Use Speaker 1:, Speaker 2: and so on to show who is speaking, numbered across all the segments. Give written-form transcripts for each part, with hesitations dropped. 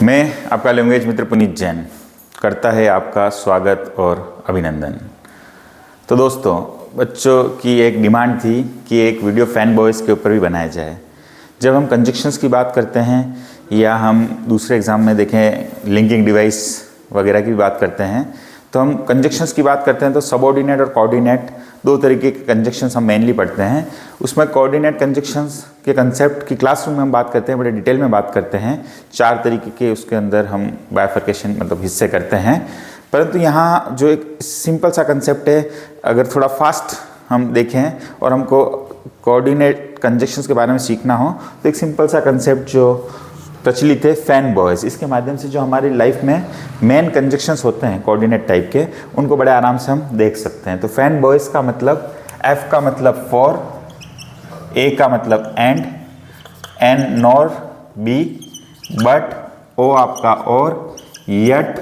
Speaker 1: मैं आपका लैंग्वेज मित्र पुनीत जैन करता है आपका स्वागत और अभिनंदन। तो दोस्तों, बच्चों की एक डिमांड थी कि एक वीडियो फैन बॉयज़ के ऊपर भी बनाया जाए। जब हम कंजक्शंस की बात करते हैं या हम दूसरे एग्ज़ाम में देखें लिंकिंग डिवाइस वगैरह की बात करते हैं, तो हम कंजक्शंस की बात करते हैं तो सबऑर्डिनेट और कोऑर्डिनेट दो तरीके के कंजक्शंस हम मेनली पढ़ते हैं। उसमें कोऑर्डिनेट कंजक्शंस के कंसेप्ट की क्लासरूम में हम बात करते हैं, बड़े डिटेल में बात करते हैं। 4 तरीके के उसके अंदर हम बाइफर्केशन मतलब हिस्से करते हैं। परंतु यहाँ जो एक सिंपल सा कंसेप्ट है, अगर थोड़ा फास्ट हम देखें और हमको कोऑर्डिनेट कंजक्शंस के बारे में सीखना हो तो एक सिंपल सा कंसेप्ट जो प्रचलित है फैन बॉयज़, इसके माध्यम से जो हमारी लाइफ में मेन कंजक्शंस होते हैं कोऑर्डिनेट टाइप के, उनको बड़े आराम से हम देख सकते हैं। तो फैन बॉयज़ का मतलब F का मतलब फॉर, A का मतलब and, N nor, B but, O आपका और, यट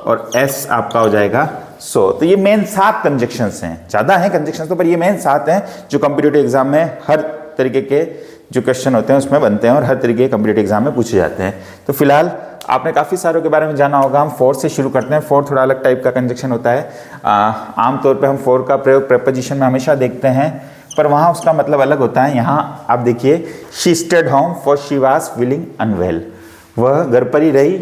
Speaker 1: और S आपका हो जाएगा सो। तो ये मेन 7 कंजक्शंस हैं। ज़्यादा हैं कंजक्शंस तो, पर ये मेन 7 हैं जो कॉम्पिटिटिव एग्जाम में हर तरीके के जो क्वेश्चन होते हैं उसमें बनते हैं और हर तरीके के कॉम्पिटिटिव एग्जाम में पूछे जाते हैं। तो फिलहाल आपने काफ़ी सारों के बारे में जाना होगा। हम फोर से शुरू करते हैं। फोर थोड़ा अलग टाइप का कंजक्शन होता है। आमतौर पे हम फोर का प्रयोग प्रेपोजिशन में हमेशा देखते हैं, पर वहाँ उसका मतलब अलग होता है। यहाँ आप देखिए, she stayed home for she was feeling unwell, वह घर पर ही रही।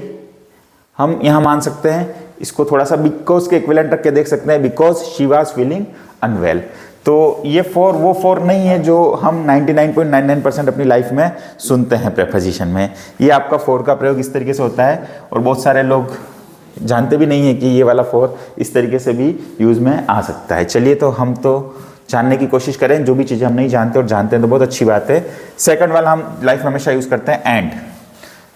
Speaker 1: हम यहाँ मान सकते हैं इसको थोड़ा सा बिकॉज के इक्विवेलेंट रख के देख सकते हैं, because she was feeling unwell. तो ये फोर वो फोर नहीं है जो हम 99.99% अपनी लाइफ में सुनते हैं प्रेपोजिशन में। ये आपका फोर का प्रयोग इस तरीके से होता है और बहुत सारे लोग जानते भी नहीं है कि ये वाला फोर इस तरीके से भी यूज़ में आ सकता है। चलिए, तो हम तो जानने की कोशिश करें। जो भी चीज़ें हम नहीं जानते और जानते हैं तो बहुत अच्छी बात है। सेकंड वाला हम लाइफ में हमेशा यूज़ करते हैं एंड।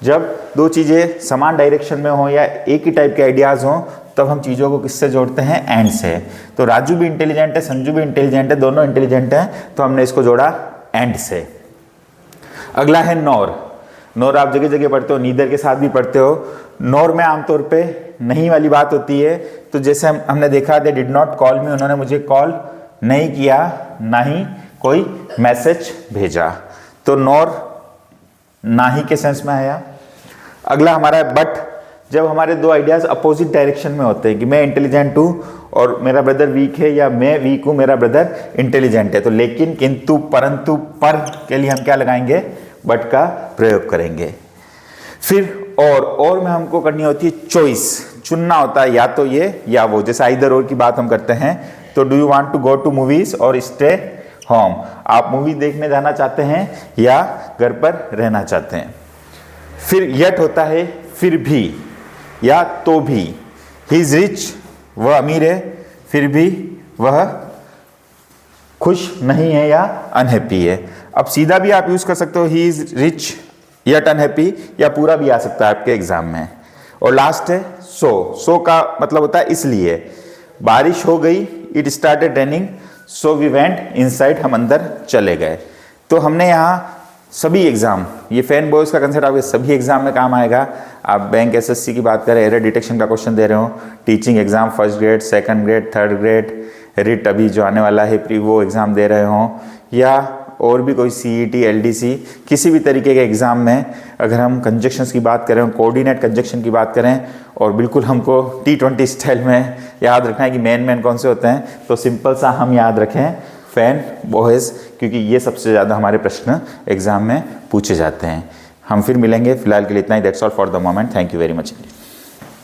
Speaker 1: जब दो चीज़ें समान डायरेक्शन में हो या एक ही टाइप के आइडियाज़ हों, तब हम चीज़ों को किससे जोड़ते हैं? एंड से। तो राजू भी इंटेलिजेंट है, संजू भी इंटेलिजेंट है, दोनों इंटेलिजेंट हैं, तो हमने इसको जोड़ा एंड से। अगला है नॉर। नॉर आप जगह जगह पढ़ते हो, नीदर के साथ भी पढ़ते हो। नॉर में आमतौर पे नहीं वाली बात होती है। तो जैसे हमने देखा, दे डिड नॉट कॉल मी, उन्होंने मुझे कॉल नहीं किया, ना ही कोई मैसेज भेजा। तो नॉर ना ही के सेंस में आया। अगला हमारा है बट। जब हमारे दो आइडियाज अपोजिट डायरेक्शन में होते हैं कि मैं इंटेलिजेंट हूँ और मेरा ब्रदर वीक है, या मैं वीक हूँ मेरा ब्रदर इंटेलिजेंट है, तो लेकिन, किंतु, परंतु, पर के लिए हम क्या लगाएंगे? बट का प्रयोग करेंगे। फिर और में हमको करनी होती है चॉइस, चुनना होता है या तो ये या वो। जैसे आइदर और की बात हम करते हैं, तो do you want to go to movies और स्टे होम, आप मूवी देखने जाना चाहते हैं या घर पर रहना चाहते हैं। फिर यट होता है फिर भी या तो भी। ही इज रिच, वह अमीर है, फिर भी वह खुश नहीं है या अनहैप्पी है। अब सीधा भी आप यूज कर सकते हो, he is rich yet unhappy, या पूरा भी आ सकता है आपके एग्जाम में। और लास्ट है सो का मतलब होता है इसलिए। बारिश हो गई, it started raining, so we went inside, हम अंदर चले गए। तो हमने यहाँ सभी एग्जाम, ये फैन बॉयज़ का कंसेप्ट आपके सभी एग्जाम में काम आएगा। आप बैंक एसएससी की बात करें, एरर डिटेक्शन का क्वेश्चन दे रहे हो, teaching exam first grade, second grade, third grade, writ अभी जो आने वाला है प्री, वो एग्ज़ाम दे रहे हो, या और भी कोई सीईटी, एलडीसी, किसी भी तरीके के एग्ज़ाम में अगर हम कंजक्शंस की बात करें, कोऑर्डिनेट कंजक्शन की बात करें, और बिल्कुल हमको T20 स्टाइल में याद रखना है कि मेन कौन से होते हैं, तो सिंपल सा हम याद रखें फैन बॉयज़, क्योंकि ये सबसे ज़्यादा हमारे प्रश्न एग्जाम में पूछे जाते हैं। हम फिर मिलेंगे। फिलहाल के लिए इतना ही। That's all for the moment. Thank you very much.